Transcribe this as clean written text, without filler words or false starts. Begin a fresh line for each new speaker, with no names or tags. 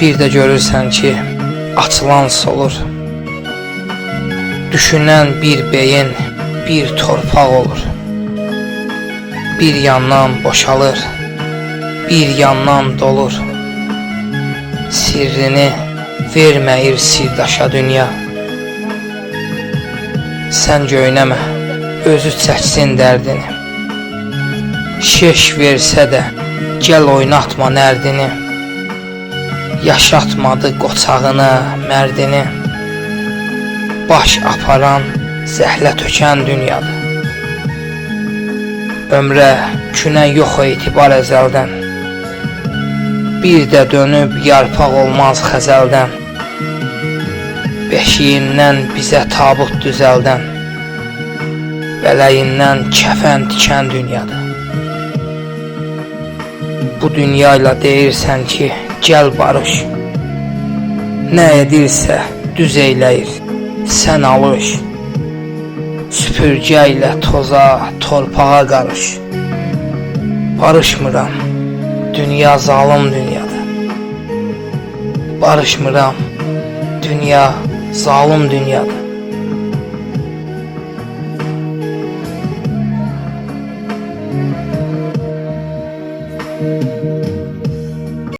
Bir də görürsən ki, açılan solur. Düşünən bir beyin, bir torpaq olur. Bir yandan boşalır, bir yandan dolur. Sirrini verməyir sirdaşa dünya. Sən göynəmə, özü çəksin dərdini. Şeş versə də, gəl oynatma nərdini. Yaşatmadı qoçağını, mərdini. Baş aparan, zəhlə tökən dünyadır. Ömrə, günə yox etibar əzəldən. Bir də dönüb yarpaq olmaz xəzəldən. Beşiyindən bizə tabut düzəldən. Bələyindən kəfən tikən dünyadır. Bu dünyayla deyirsən ki, gəl barış. Nə edirsə düz eyləyir, sən alış. Süpürgə ilə toza, torpağa qarış. Barışmıram, dünya zalım dünyadır. Barışmıram, dünya zalım dünyadır.